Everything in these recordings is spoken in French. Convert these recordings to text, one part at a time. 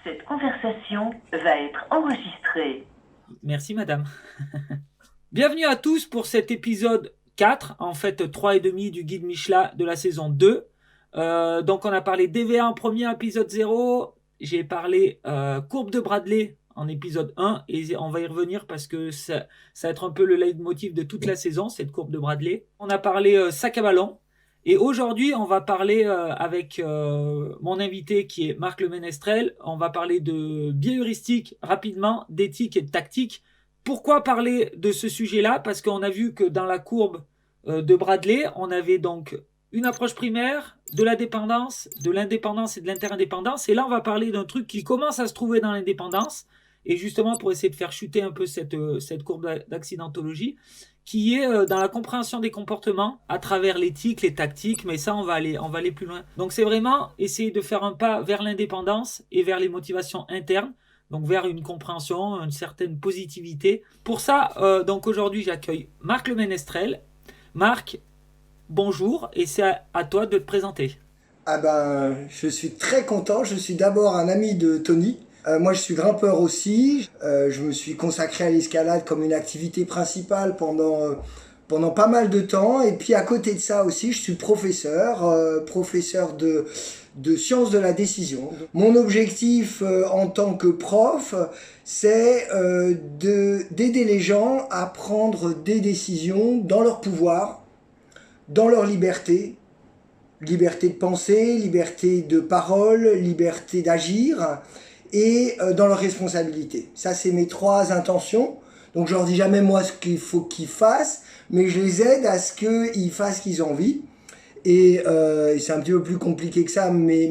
Cette conversation va être enregistrée. Merci madame. Bienvenue à tous pour cet épisode 4, en fait 3 et demi du guide Michelin de la saison 2. Donc on a parlé DVA en premier épisode 0, j'ai parlé courbe de Bradley en épisode 1 et on va y revenir parce que ça va être un peu le leitmotiv de toute la saison, cette courbe de Bradley. On a parlé sac à ballon et aujourd'hui on va parler avec mon invité qui est Marc Le Ménestrel. On va parler de biais heuristique rapidement, d'éthique et de tactique. Pourquoi parler de ce sujet-là? Parce qu'on a vu que dans la courbe de Bradley, on avait donc une approche primaire, de la dépendance, de l'indépendance et de l'interindépendance. Et là, on va parler d'un truc qui commence à se trouver dans l'indépendance. Et justement, pour essayer de faire chuter un peu cette courbe d'accidentologie, qui est dans la compréhension des comportements à travers l'éthique, les tactiques, mais ça, on va aller plus loin. Donc, c'est vraiment essayer de faire un pas vers l'indépendance et vers les motivations internes, donc vers une compréhension, une certaine positivité. Pour ça, donc aujourd'hui, j'accueille Marc Le Ménestrel. Marc, bonjour, et c'est à toi de te présenter. Ah ben, je suis très content. Je suis d'abord un ami de Tony. Moi, je suis grimpeur aussi. Je me suis consacré à l'escalade comme une activité principale pendant pas mal de temps. Et puis à côté de ça aussi, je suis professeur de sciences de la décision. Mon objectif en tant que prof, c'est d'aider les gens à prendre des décisions dans leur pouvoir, dans leur liberté. Liberté de penser, liberté de parole, liberté d'agir et dans leur responsabilité. Ça, c'est mes trois intentions. Donc, je leur dis jamais moi ce qu'il faut qu'ils fassent, mais je les aide à ce qu'ils fassent ce qu'ils ont envie. Et c'est un petit peu plus compliqué que ça, mais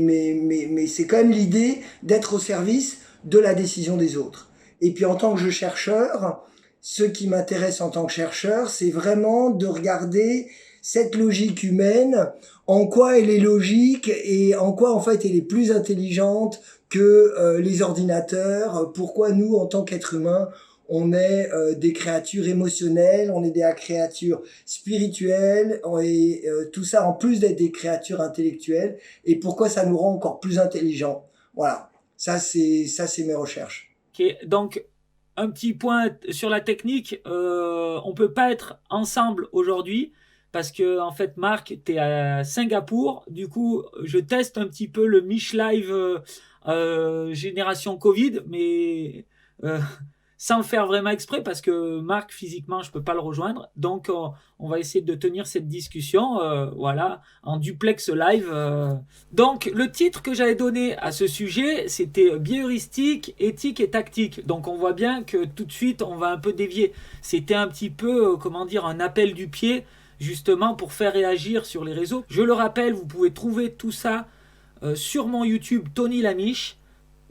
c'est quand même l'idée d'être au service de la décision des autres. Et puis, en tant que chercheur, ce qui m'intéresse en tant que chercheur, c'est vraiment de regarder cette logique humaine, en quoi elle est logique et en quoi en fait elle est plus intelligente que les ordinateurs. Pourquoi nous, en tant qu'êtres humains, on est des créatures émotionnelles, on est des créatures spirituelles et tout ça en plus d'être des créatures intellectuelles. Et pourquoi ça nous rend encore plus intelligents. Voilà, ça c'est mes recherches. Okay, donc un petit point sur la technique, on peut pas être ensemble aujourd'hui parce que en fait Marc, t'es à Singapour, du coup je teste un petit peu le Mich Live génération Covid, mais euh, sans le faire vraiment exprès parce que Marc physiquement je peux pas le rejoindre, donc on va essayer de tenir cette discussion, voilà, en duplex live. Donc le titre que j'avais donné à ce sujet, c'était biais heuristique, éthique et tactique. Donc on voit bien que tout de suite on va un peu dévier. C'était un petit peu, comment dire, un appel du pied justement pour faire réagir sur les réseaux. Je le rappelle, vous pouvez trouver tout ça sur mon YouTube Tony Lamiche.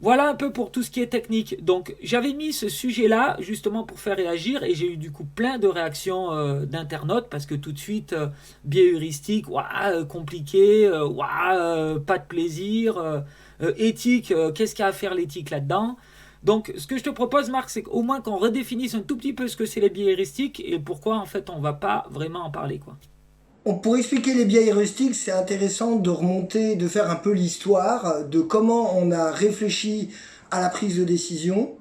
Voilà un peu pour tout ce qui est technique. Donc j'avais mis ce sujet-là justement pour faire réagir et j'ai eu du coup plein de réactions d'internautes parce que tout de suite, biais heuristique, compliqué, pas de plaisir, éthique, qu'est-ce qu'il y a à faire l'éthique là-dedans? Donc ce que je te propose Marc, c'est au moins qu'on redéfinisse un tout petit peu ce que c'est les biais heuristiques et pourquoi en fait on va pas vraiment en parler quoi. Pour expliquer les biais heuristiques, c'est intéressant de remonter, de faire un peu l'histoire de comment on a réfléchi à la prise de décision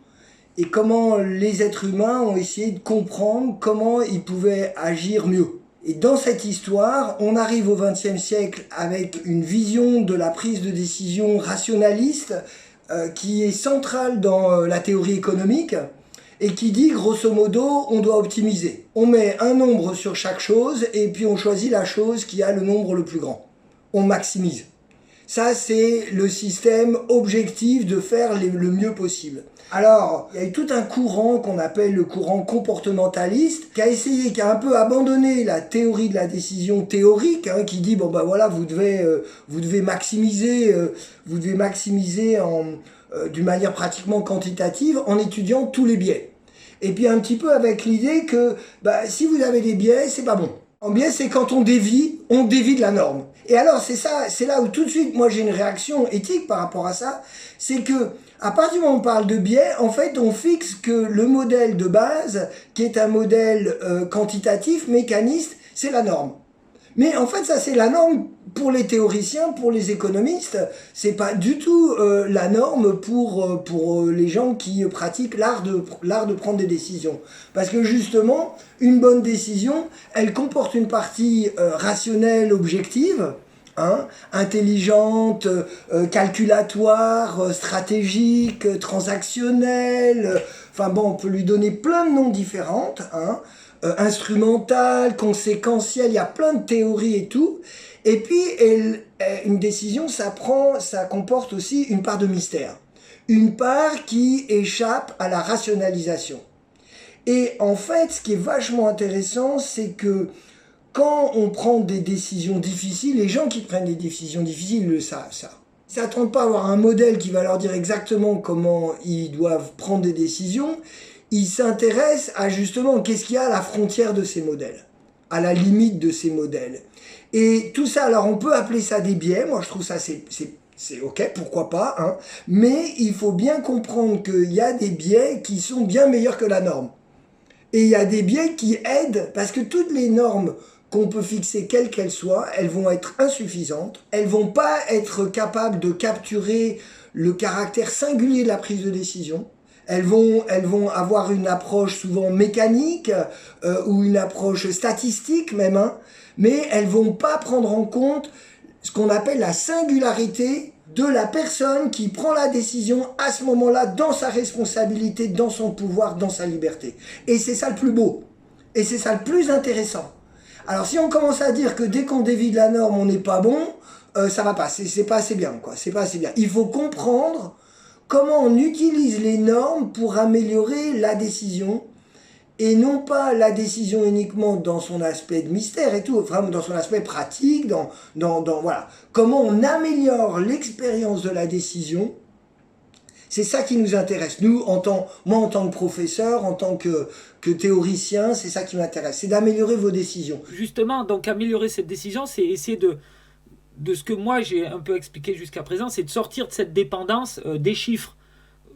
et comment les êtres humains ont essayé de comprendre comment ils pouvaient agir mieux. Et dans cette histoire, on arrive au XXe siècle avec une vision de la prise de décision rationaliste qui est centrale dans la théorie économique et qui dit grosso modo on doit optimiser. On met un nombre sur chaque chose et puis on choisit la chose qui a le nombre le plus grand. On maximise. Ça, c'est le système objectif de faire le mieux possible. Alors, il y a eu tout un courant qu'on appelle le courant comportementaliste, qui a un peu abandonné la théorie de la décision théorique, qui dit bon ben voilà, vous devez maximiser, d'une manière pratiquement quantitative en étudiant tous les biais. Et puis un petit peu avec l'idée que si vous avez des biais, c'est pas bon. En biais, c'est quand on dévie de la norme. Et alors, c'est là où tout de suite, moi j'ai une réaction éthique par rapport à ça, c'est que à partir du moment où on parle de biais, en fait, on fixe que le modèle de base, qui est un modèle quantitatif, mécaniste, c'est la norme. Mais en fait, ça c'est la norme pour les théoriciens, pour les économistes. C'est pas du tout la norme pour les gens qui pratiquent l'art de prendre des décisions. Parce que justement, une bonne décision, elle comporte une partie rationnelle, objective, hein, intelligente, calculatoire, stratégique, transactionnelle. Enfin bon, on peut lui donner plein de noms différents, hein. Instrumentale, conséquentielle, il y a plein de théories et tout. Et puis, une décision, ça comporte aussi une part de mystère. Une part qui échappe à la rationalisation. Et en fait, ce qui est vachement intéressant, c'est que quand on prend des décisions difficiles, les gens qui prennent des décisions difficiles le savent, ça. Ils ne s'attendent pas à avoir un modèle qui va leur dire exactement comment ils doivent prendre des décisions. Ils s'intéressent à justement qu'est-ce qu'il y a à la frontière de ces modèles, à la limite de ces modèles. Et tout ça, alors on peut appeler ça des biais, moi je trouve ça c'est ok, pourquoi pas, hein. Mais il faut bien comprendre qu'il y a des biais qui sont bien meilleurs que la norme. Et il y a des biais qui aident, parce que toutes les normes qu'on peut fixer, quelles qu'elles soient, elles vont être insuffisantes, elles vont pas être capables de capturer le caractère singulier de la prise de décision. Elles vont avoir une approche souvent mécanique ou une approche statistique même, hein, mais elles vont pas prendre en compte ce qu'on appelle la singularité de la personne qui prend la décision à ce moment-là, dans sa responsabilité, dans son pouvoir, dans sa liberté. Et c'est ça le plus beau. Et c'est ça le plus intéressant. Alors si on commence à dire que dès qu'on dévie de la norme, on n'est pas bon, ça va pas. C'est pas assez bien, quoi. C'est pas assez bien. Il faut comprendre comment on utilise les normes pour améliorer la décision, et non pas la décision uniquement dans son aspect de mystère et tout, vraiment dans son aspect pratique, voilà. Comment on améliore l'expérience de la décision, c'est ça qui nous intéresse. Moi en tant que professeur, en tant que théoricien, c'est ça qui m'intéresse, c'est d'améliorer vos décisions. Justement, donc améliorer cette décision, c'est essayer de ce que moi j'ai un peu expliqué jusqu'à présent, c'est de sortir de cette dépendance des chiffres,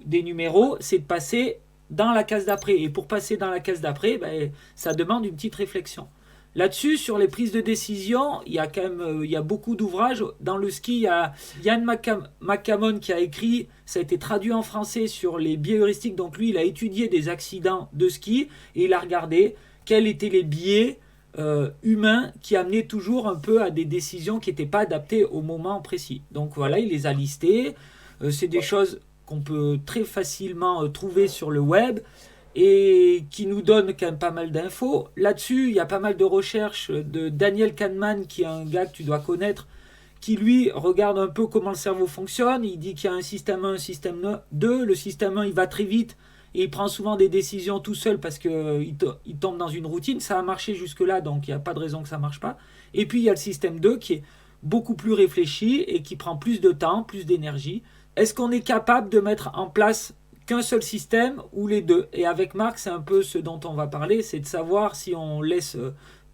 des numéros, c'est de passer dans la case d'après. Et pour passer dans la case d'après, ça demande une petite réflexion. Là-dessus, sur les prises de décision, il y a quand même il y a beaucoup d'ouvrages. Dans le ski, il y a Ian McCammon qui a écrit, ça a été traduit en français sur les biais heuristiques. Donc lui, il a étudié des accidents de ski et il a regardé quels étaient les biais humains qui amenaient toujours un peu à des décisions qui n'étaient pas adaptées au moment précis. Donc voilà, il les a listés. C'est des choses qu'on peut très facilement trouver sur le web et qui nous donnent quand même pas mal d'infos. Là-dessus, il y a pas mal de recherches de Daniel Kahneman, qui est un gars que tu dois connaître, qui lui regarde un peu comment le cerveau fonctionne. Il dit qu'il y a un système 1, un système 2. Le système 1, il va très vite et il prend souvent des décisions tout seul parce qu'il tombe dans une routine. Ça a marché jusque-là, donc il n'y a pas de raison que ça ne marche pas. Et puis il y a le système 2 qui est beaucoup plus réfléchi et qui prend plus de temps, plus d'énergie. Est-ce qu'on est capable de mettre en place qu'un seul système ou les deux? Et avec Marc, c'est un peu ce dont on va parler, c'est de savoir si on laisse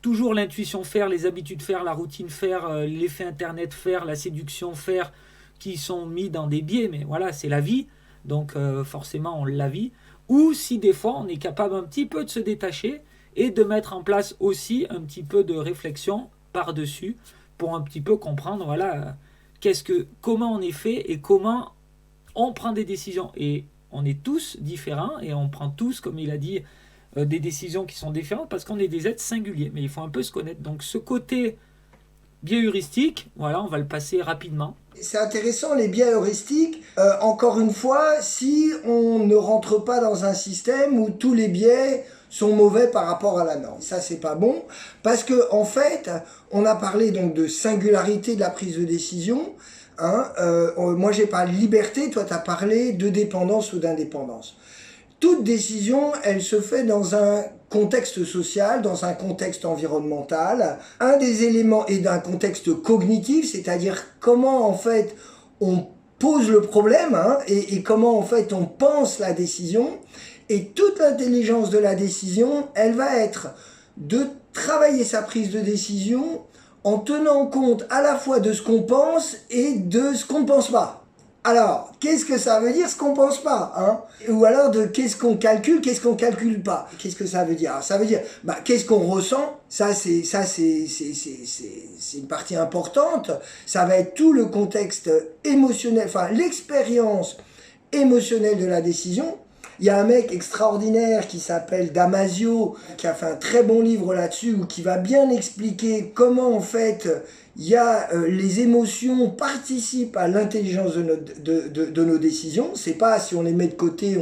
toujours l'intuition faire, les habitudes faire, la routine faire, l'effet internet faire, la séduction faire, qui sont mis dans des biais, mais voilà, c'est la vie, donc forcément on la vit. Ou si des fois on est capable un petit peu de se détacher et de mettre en place aussi un petit peu de réflexion par-dessus pour un petit peu comprendre, voilà, comment on est fait et comment on prend des décisions. Et on est tous différents et on prend tous, comme il a dit, des décisions qui sont différentes parce qu'on est des êtres singuliers. Mais il faut un peu se connaître. Donc ce côté biais heuristique, voilà, on va le passer rapidement. C'est intéressant, les biais heuristiques. Encore une fois, si on ne rentre pas dans un système où tous les biais sont mauvais par rapport à la norme. Ça, c'est pas bon, parce que en fait, on a parlé donc de singularité de la prise de décision. Hein, moi, j'ai parlé de liberté, toi, tu as parlé de dépendance ou d'indépendance. Toute décision, elle se fait dans un contexte social, dans un contexte environnemental. Un des éléments est d'un contexte cognitif, c'est-à-dire comment, en fait, on pose le problème, hein, et comment, en fait, on pense la décision. Et toute l'intelligence de la décision, elle va être de travailler sa prise de décision en tenant compte à la fois de ce qu'on pense et de ce qu'on ne pense pas. Alors, qu'est-ce que ça veut dire ce qu'on pense pas, hein? Ou alors de qu'est-ce qu'on calcule pas. Qu'est-ce que ça veut dire? Alors, ça veut dire, qu'est-ce qu'on ressent? C'est une partie importante. Ça va être tout le contexte émotionnel, enfin, l'expérience émotionnelle de la décision. Il y a un mec extraordinaire qui s'appelle Damasio, qui a fait un très bon livre là-dessus, où qui va bien expliquer comment, en fait, il y a les émotions participent à l'intelligence de nos décisions. C'est pas si on les met de côté,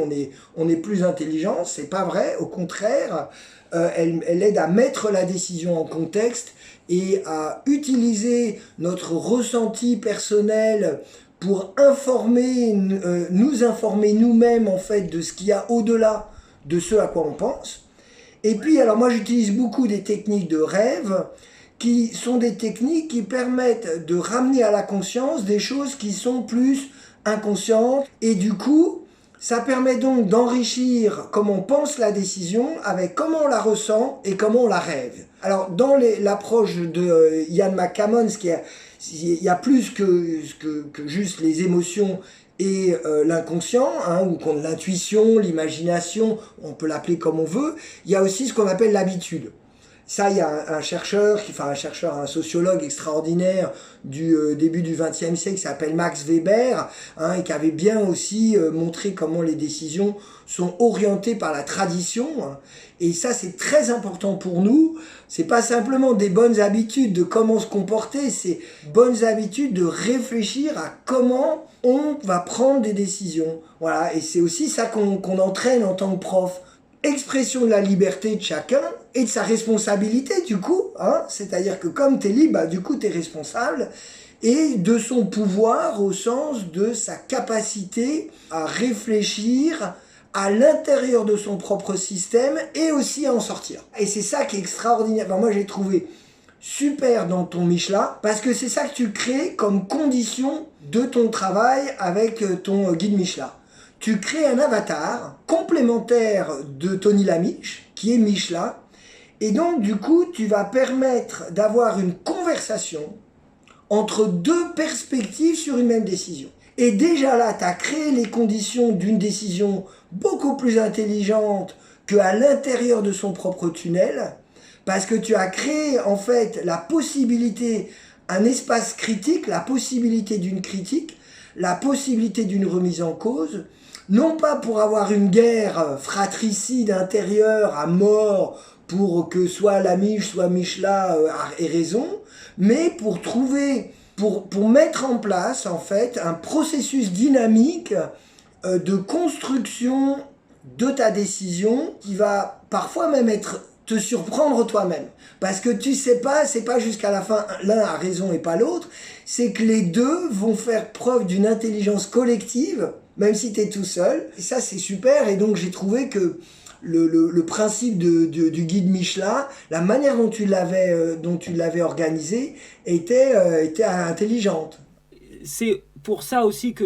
on est plus intelligent. C'est pas vrai. Au contraire, elle aide à mettre la décision en contexte et à utiliser notre ressenti personnel pour nous informer nous-mêmes en fait de ce qu'il y a au-delà de ce à quoi on pense. Et puis, alors moi j'utilise beaucoup des techniques de rêve qui sont des techniques qui permettent de ramener à la conscience des choses qui sont plus inconscientes. Et du coup, ça permet donc d'enrichir comment on pense la décision avec comment on la ressent et comment on la rêve. Alors, dans l'approche de Ian McCammon, il y a plus que juste les émotions et l'inconscient, hein, ou l'intuition, l'imagination, on peut l'appeler comme on veut. Il y a aussi ce qu'on appelle l'habitude. Ça, il y a un sociologue extraordinaire du début du XXe siècle qui s'appelle Max Weber, hein, et qui avait bien aussi montré comment les décisions sont orientées par la tradition. Hein. Et ça, c'est très important pour nous. C'est pas simplement des bonnes habitudes de comment se comporter, c'est bonnes habitudes de réfléchir à comment on va prendre des décisions. Voilà. Et c'est aussi ça qu'on entraîne en tant que prof. Expression de la liberté de chacun et de sa responsabilité du coup, hein, c'est-à-dire que comme tu es libre, du coup tu es responsable, et de son pouvoir au sens de sa capacité à réfléchir à l'intérieur de son propre système et aussi à en sortir. Et c'est ça qui est extraordinaire. Moi j'ai trouvé super dans ton Michelin, parce que c'est ça que tu crées comme condition de ton travail avec ton guide Michelin. Tu crées un avatar complémentaire de Tony Lamiche, qui est Michelin, et donc du coup tu vas permettre d'avoir une conversation entre deux perspectives sur une même décision. Et déjà là, tu as créé les conditions d'une décision beaucoup plus intelligente qu'à l'intérieur de son propre tunnel, parce que tu as créé en fait la possibilité, un espace critique, la possibilité d'une critique, la possibilité d'une remise en cause, non pas pour avoir une guerre fratricide intérieure à mort pour que soit Lamiche, soit Michelin ait raison, mais pour trouver, pour mettre en place en fait un processus dynamique de construction de ta décision qui va parfois même te surprendre toi-même. Parce que tu sais pas, c'est pas jusqu'à la fin l'un a raison et pas l'autre, c'est que les deux vont faire preuve d'une intelligence collective, même si tu es tout seul. Et ça, c'est super. Et donc, j'ai trouvé que le principe du guide Michelin, la manière dont tu l'avais organisé, était intelligente. C'est pour ça aussi que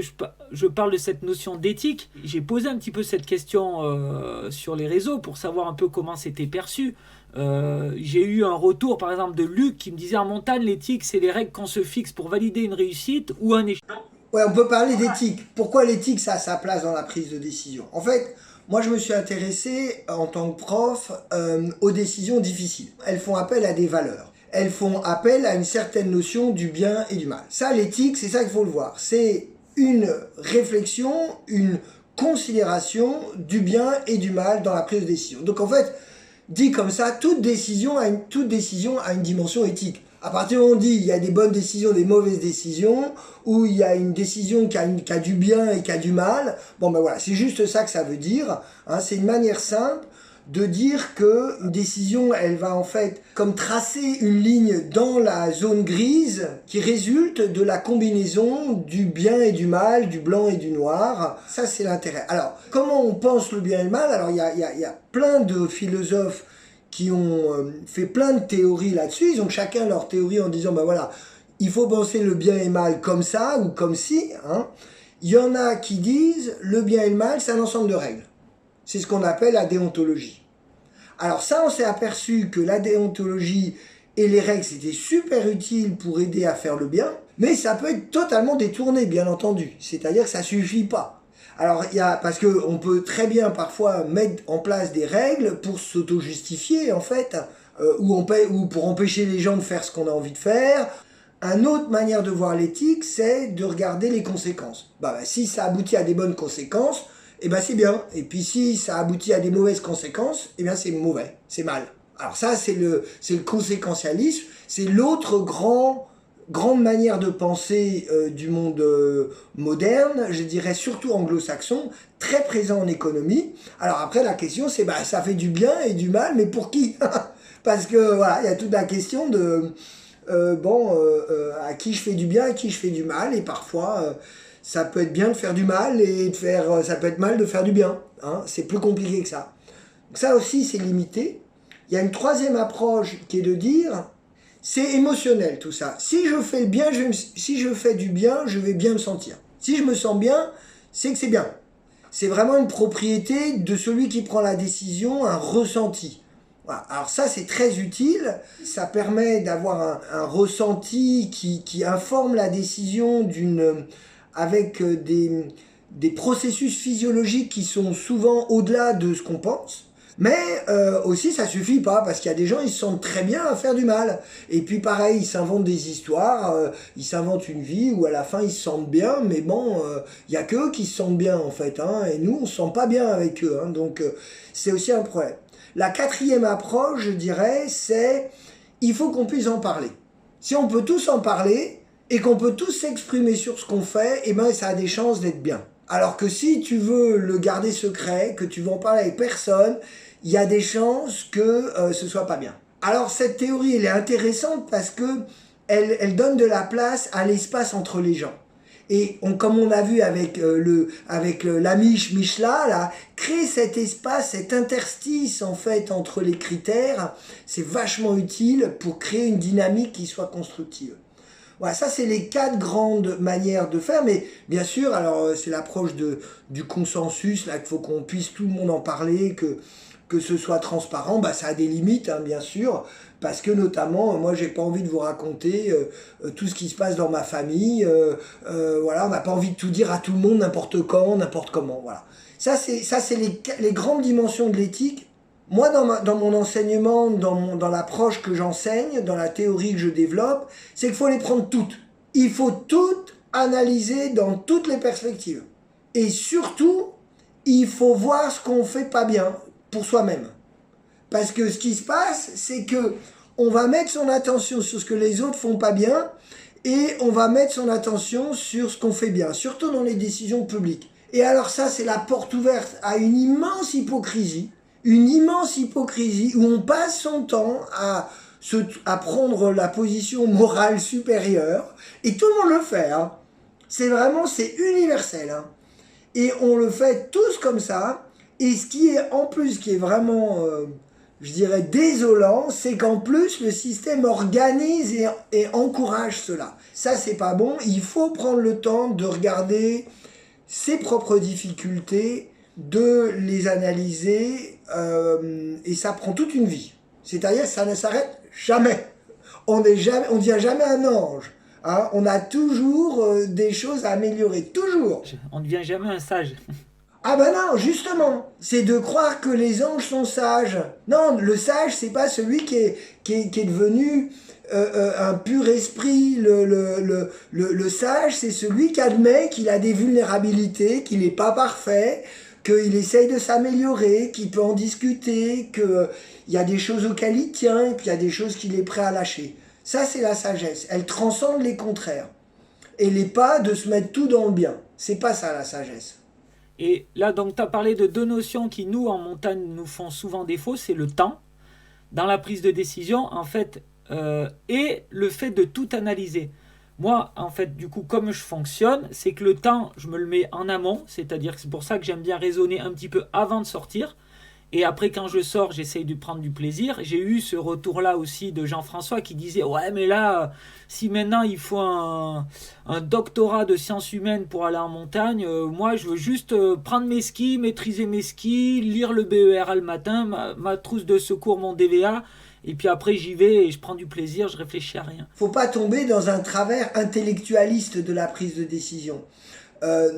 je parle de cette notion d'éthique. J'ai posé un petit peu cette question sur les réseaux pour savoir un peu comment c'était perçu. J'ai eu un retour par exemple de Luc qui me disait en montagne l'éthique c'est les règles qu'on se fixe pour valider une réussite ou un échec. Ouais, on peut parler d'éthique. Pourquoi l'éthique, ça a sa place dans la prise de décision? En fait, moi je me suis intéressé en tant que prof aux décisions difficiles. Elles font appel à des valeurs. Elles font appel à une certaine notion du bien et du mal. Ça, l'éthique, c'est ça qu'il faut le voir. C'est une réflexion, une considération du bien et du mal dans la prise de décision. Donc en fait, dit comme ça, toute décision a une dimension éthique. À partir du moment où on dit il y a des bonnes décisions, des mauvaises décisions, ou il y a une décision qui a du bien et qui a du mal, bon ben voilà, c'est juste ça que ça veut dire. Hein, c'est une manière simple de dire que une décision, elle va en fait comme tracer une ligne dans la zone grise qui résulte de la combinaison du bien et du mal, du blanc et du noir. Ça, c'est l'intérêt. Alors, comment on pense le bien et le mal? Alors, il y a plein de philosophes qui ont fait plein de théories là-dessus. Ils ont chacun leur théorie en disant, ben voilà, il faut penser le bien et le mal comme ça ou comme si. Hein. Il y en a qui disent, le bien et le mal, c'est un ensemble de règles. C'est ce qu'on appelle la déontologie. Alors ça, on s'est aperçu que la déontologie et les règles, c'était super utile pour aider à faire le bien, mais ça peut être totalement détourné, bien entendu. C'est-à-dire que ça suffit pas. Alors, parce qu'on peut très bien parfois mettre en place des règles pour s'auto-justifier, en fait, ou pour empêcher les gens de faire ce qu'on a envie de faire. Une autre manière de voir l'éthique, c'est de regarder les conséquences. Si ça aboutit à des bonnes conséquences, c'est bien. Et puis si ça aboutit à des mauvaises conséquences, c'est mauvais, c'est mal. Alors ça, c'est le conséquentialisme, c'est l'autre grande manière de penser du monde moderne, je dirais surtout anglo-saxon, très présent en économie. Alors après, la question, c'est ça fait du bien et du mal, mais pour qui? Parce que voilà, il y a toute la question de à qui je fais du bien, à qui je fais du mal, et parfois ça peut être bien de faire du mal et ça peut être mal de faire du bien. Hein, c'est plus compliqué que ça. Donc ça aussi, c'est limité. Il y a une troisième approche qui est de dire, c'est émotionnel tout ça. Si je fais du bien, je vais bien me sentir. Si je me sens bien, c'est que c'est bien. C'est vraiment une propriété de celui qui prend la décision, un ressenti. Voilà. Alors ça, c'est très utile. Ça permet d'avoir un ressenti qui informe la décision avec des processus physiologiques qui sont souvent au-delà de ce qu'on pense. Mais aussi, ça suffit pas, parce qu'il y a des gens, ils se sentent très bien à faire du mal. Et puis pareil, ils s'inventent des histoires, ils s'inventent une vie où à la fin, ils se sentent bien, mais bon, il y a qu'eux qui se sentent bien, en fait. Hein, et nous, on se sent pas bien avec eux. Hein, donc, c'est aussi un problème. La quatrième approche, je dirais, c'est il faut qu'on puisse en parler. Si on peut tous en parler et qu'on peut tous s'exprimer sur ce qu'on fait, ça a des chances d'être bien. Alors que si tu veux le garder secret, que tu veux en parler avec personne, il y a des chances que ce soit pas bien. Alors cette théorie, elle est intéressante parce que elle donne de la place à l'espace entre les gens. Et comme on a vu avec l'Amish Mishla, là, créer cet espace, cet interstice en fait entre les critères, c'est vachement utile pour créer une dynamique qui soit constructive. Voilà, ça c'est les 4 grandes manières de faire, mais bien sûr, alors c'est l'approche du consensus, là qu'il faut qu'on puisse tout le monde en parler, que ce soit transparent, ça a des limites, hein, bien sûr, parce que notamment, moi j'ai pas envie de vous raconter tout ce qui se passe dans ma famille, voilà, on n'a pas envie de tout dire à tout le monde, n'importe quand, n'importe comment, voilà. Ça c'est les grandes dimensions de l'éthique. Moi, dans mon enseignement, dans l'approche que j'enseigne, dans la théorie que je développe, c'est qu'il faut les prendre toutes. Il faut toutes analyser dans toutes les perspectives. Et surtout, il faut voir ce qu'on fait pas bien pour soi-même. Parce que ce qui se passe, c'est que on va mettre son attention sur ce que les autres font pas bien et on va mettre son attention sur ce qu'on fait bien, surtout dans les décisions publiques. Et alors ça, c'est la porte ouverte à une immense hypocrisie où on passe son temps à prendre la position morale supérieure, et tout le monde le fait, hein. C'est universel, hein. Et on le fait tous comme ça, et ce qui est vraiment, je dirais, désolant, c'est qu'en plus, le système organise et encourage cela. Ça, c'est pas bon, il faut prendre le temps de regarder ses propres difficultés, de les analyser, et ça prend toute une vie. C'est-à-dire que ça ne s'arrête jamais. On ne devient jamais un ange. Hein, on a toujours des choses à améliorer, toujours. On ne devient jamais un sage. Ah non, justement, c'est de croire que les anges sont sages. Non, le sage, c'est pas celui qui est devenu un pur esprit. Le sage, c'est celui qui admet qu'il a des vulnérabilités, qu'il n'est pas parfait, qu'il essaye de s'améliorer, qu'il peut en discuter, qu'il y a des choses auxquelles il tient, et puis il y a des choses qu'il est prêt à lâcher. Ça, c'est la sagesse. Elle transcende les contraires. Elle n'est pas de se mettre tout dans le bien. C'est pas ça, la sagesse. Et là, donc, tu as parlé de 2 notions qui, nous, en montagne, nous font souvent défaut. C'est le temps, dans la prise de décision, en fait, et le fait de tout analyser. Moi, en fait, du coup, comme je fonctionne, c'est que le temps, je me le mets en amont, c'est-à-dire que c'est pour ça que j'aime bien raisonner un petit peu avant de sortir. Et après, quand je sors, j'essaye de prendre du plaisir. J'ai eu ce retour-là aussi de Jean-François qui disait « Ouais, mais là, si maintenant il faut un doctorat de sciences humaines pour aller en montagne, moi, je veux juste prendre mes skis, maîtriser mes skis, lire le BERA le matin, ma trousse de secours, mon DVA, et puis après j'y vais et je prends du plaisir, je réfléchis à rien. Faut pas tomber dans un travers intellectualiste de la prise de décision.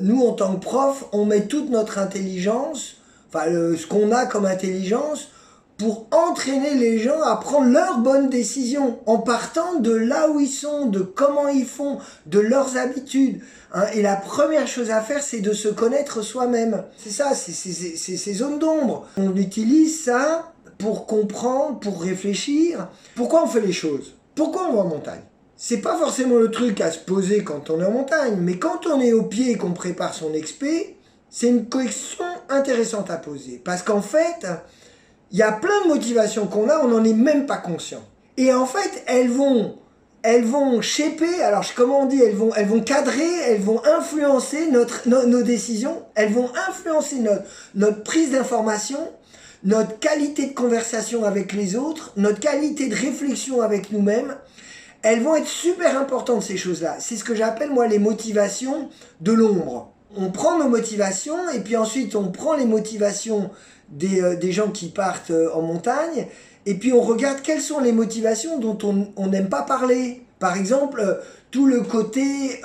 Nous, en tant que prof, on met toute notre intelligence, ce qu'on a comme intelligence, pour entraîner les gens à prendre leurs bonnes décisions, en partant de là où ils sont, de comment ils font, de leurs habitudes. Hein. Et la première chose à faire, c'est de se connaître soi-même. C'est ça, c'est ces zones d'ombre. On utilise ça pour comprendre, pour réfléchir. Pourquoi on fait les choses ? Pourquoi on va en montagne ? C'est pas forcément le truc à se poser quand on est en montagne, mais quand on est au pied et qu'on prépare son expé, c'est une question intéressante à poser. Parce qu'en fait, il y a plein de motivations qu'on a, on n'en est même pas conscient. Et en fait, elles vont shaper, alors comment on dit, elles vont cadrer, elles vont influencer nos décisions, elles vont influencer notre prise d'information, notre qualité de conversation avec les autres, notre qualité de réflexion avec nous-mêmes. Elles vont être super importantes, ces choses-là. C'est ce que j'appelle, moi, les motivations de l'ombre. On prend nos motivations et puis ensuite on prend les motivations des gens qui partent en montagne et puis on regarde quelles sont les motivations dont on n'aime pas parler. Par exemple, tout le côté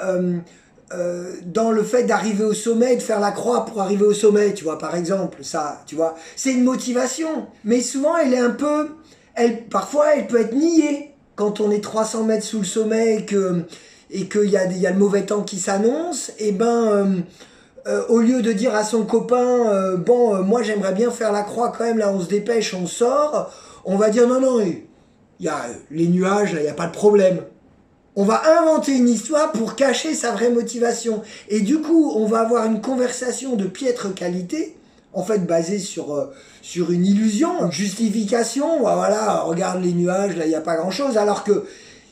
dans le fait d'arriver au sommet, de faire la croix pour arriver au sommet, tu vois, par exemple, ça, tu vois, c'est une motivation. Mais souvent, parfois, elle peut être niée. Quand on est 300 mètres sous le sommet et qu'il y a le mauvais temps qui s'annonce, au lieu de dire à son copain, moi j'aimerais bien faire la croix quand même, là on se dépêche, on sort, on va dire non, il y a les nuages, il n'y a pas de problème. On va inventer une histoire pour cacher sa vraie motivation. Et du coup, on va avoir une conversation de piètre qualité, en fait basée sur une illusion, une justification. Voilà, regarde les nuages, là il n'y a pas grand-chose. Alors que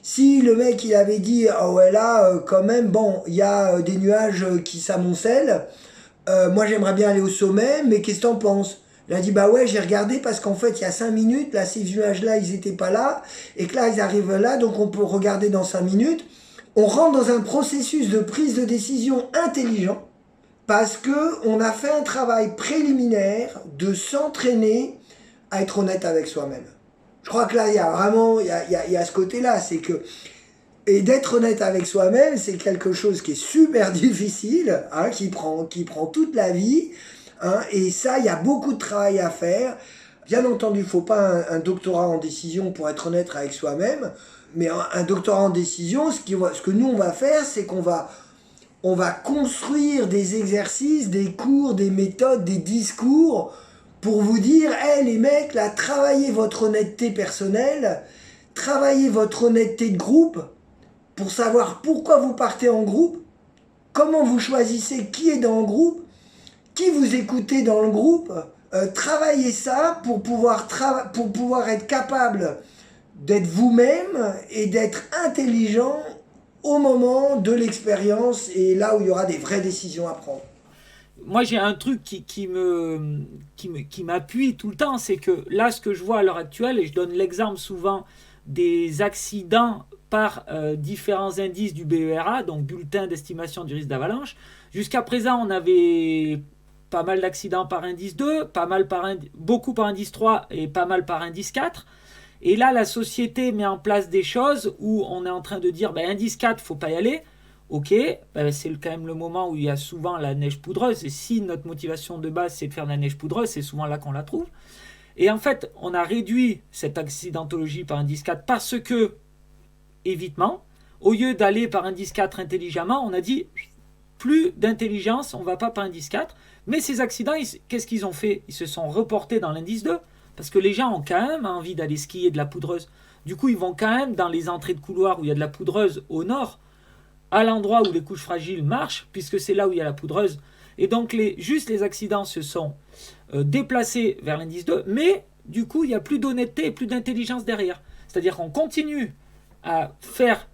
si le mec il avait dit ah ouais là quand même il y a des nuages qui s'amoncellent, moi j'aimerais bien aller au sommet, mais qu'est-ce que t'en penses ? Il a dit bah ouais j'ai regardé parce qu'en fait il y a 5 minutes, là ces nuages là ils étaient pas là, et que là ils arrivent là, donc on peut regarder dans 5 minutes. On rentre dans un processus de prise de décision intelligent parce que on a fait un travail préliminaire de s'entraîner à être honnête avec soi-même. Je crois que là, il y a vraiment, il y a ce côté-là, c'est que, et d'être honnête avec soi-même, c'est quelque chose qui est super difficile, hein, qui prend toute la vie, hein, et ça, il y a beaucoup de travail à faire. Bien entendu, il ne faut pas un doctorat en décision pour être honnête avec soi-même, mais un doctorat en décision, ce que nous, on va faire, c'est qu'on va construire des exercices, des cours, des méthodes, des discours, pour vous dire, les mecs, là, travaillez votre honnêteté personnelle, travaillez votre honnêteté de groupe, pour savoir pourquoi vous partez en groupe, comment vous choisissez qui est dans le groupe, qui vous écoutez dans le groupe, travaillez ça pour pouvoir être capable d'être vous-même et d'être intelligent au moment de l'expérience et là où il y aura des vraies décisions à prendre. Moi, j'ai un truc qui m'appuie tout le temps, c'est que là, ce que je vois à l'heure actuelle, et je donne l'exemple souvent des accidents par différents indices du BERA, donc bulletin d'estimation du risque d'avalanche. Jusqu'à présent, on avait pas mal d'accidents par indice 2, beaucoup par indice 3 et pas mal par indice 4. Et là, la société met en place des choses où on est en train de dire indice 4, faut pas y aller. Ok, c'est quand même le moment où il y a souvent la neige poudreuse, et si notre motivation de base c'est de faire de la neige poudreuse, c'est souvent là qu'on la trouve. Et en fait, on a réduit cette accidentologie par indice 4 parce que, évitement, au lieu d'aller par indice 4 intelligemment, on a dit plus d'intelligence, on ne va pas par indice 4. Mais ces accidents, qu'est-ce qu'ils ont fait ? Ils se sont reportés dans l'indice 2, parce que les gens ont quand même envie d'aller skier de la poudreuse. Du coup, ils vont quand même dans les entrées de couloir où il y a de la poudreuse au nord, à l'endroit où les couches fragiles marchent, puisque c'est là où il y a la poudreuse. Et donc, les accidents se sont déplacés vers l'indice 2, mais du coup, il n'y a plus d'honnêteté et plus d'intelligence derrière. C'est-à-dire qu'on continue à faire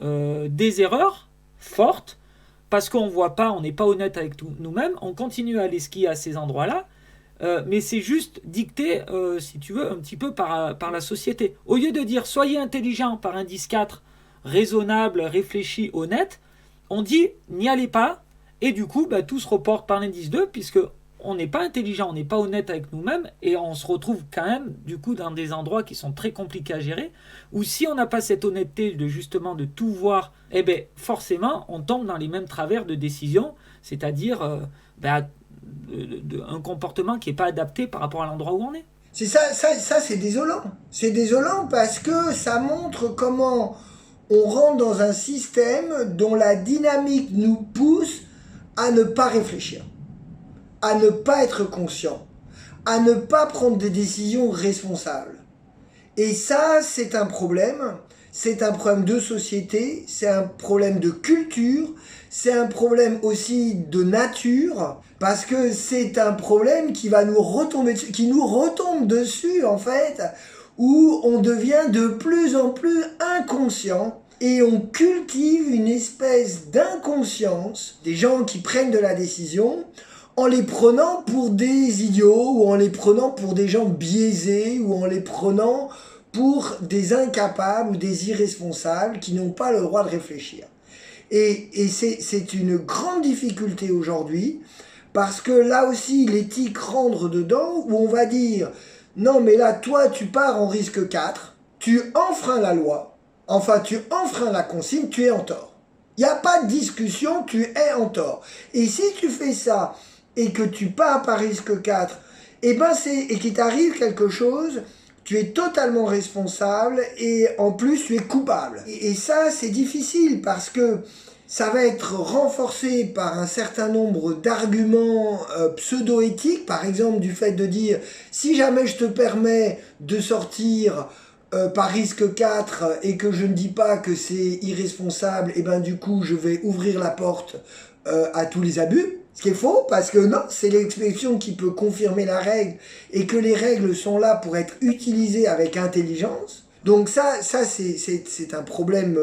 des erreurs fortes, parce qu'on ne voit pas, on n'est pas honnête avec nous-mêmes, on continue à aller skier à ces endroits-là, mais c'est juste dicté, si tu veux, un petit peu par la société. Au lieu de dire « soyez intelligent par indice 4 », raisonnable, réfléchi, honnête, on dit n'y allez pas, et du coup tout se reporte par l'indice 2, puisque on n'est pas intelligent, on n'est pas honnête avec nous-mêmes et on se retrouve quand même du coup dans des endroits qui sont très compliqués à gérer, où si on n'a pas cette honnêteté de justement de tout voir, eh ben forcément on tombe dans les mêmes travers de décision, c'est-à-dire un comportement qui n'est pas adapté par rapport à l'endroit où on est. C'est ça c'est désolant. C'est désolant parce que ça montre comment on rentre dans un système dont la dynamique nous pousse à ne pas réfléchir, à ne pas être conscient, à ne pas prendre des décisions responsables. Et ça, c'est un problème de société, c'est un problème de culture, c'est un problème aussi de nature, parce que c'est un problème qui va nous retomber dessus, qui nous retombe dessus en fait, où on devient de plus en plus inconscient, et on cultive une espèce d'inconscience des gens qui prennent de la décision, en les prenant pour des idiots, ou en les prenant pour des gens biaisés, ou en les prenant pour des incapables ou des irresponsables qui n'ont pas le droit de réfléchir. Et c'est une grande difficulté aujourd'hui, parce que là aussi l'éthique rentre dedans, où on va dire « Non mais là, toi tu pars en risque 4, tu enfreins la loi, enfin tu enfreins la consigne, tu es en tort. Il n'y a pas de discussion, tu es en tort. Et si tu fais ça, et que tu pars par risque 4, et qu'il t'arrive quelque chose, tu es totalement responsable et en plus tu es coupable. Et ça c'est difficile parce que ça va être renforcé par un certain nombre d'arguments pseudo-éthiques, par exemple du fait de dire si jamais je te permets de sortir par risque 4 et que je ne dis pas que c'est irresponsable, et du coup je vais ouvrir la porte à tous les abus. Ce qui est faux, parce que non, c'est l'exception qui peut confirmer la règle, et que les règles sont là pour être utilisées avec intelligence. Donc ça c'est un problème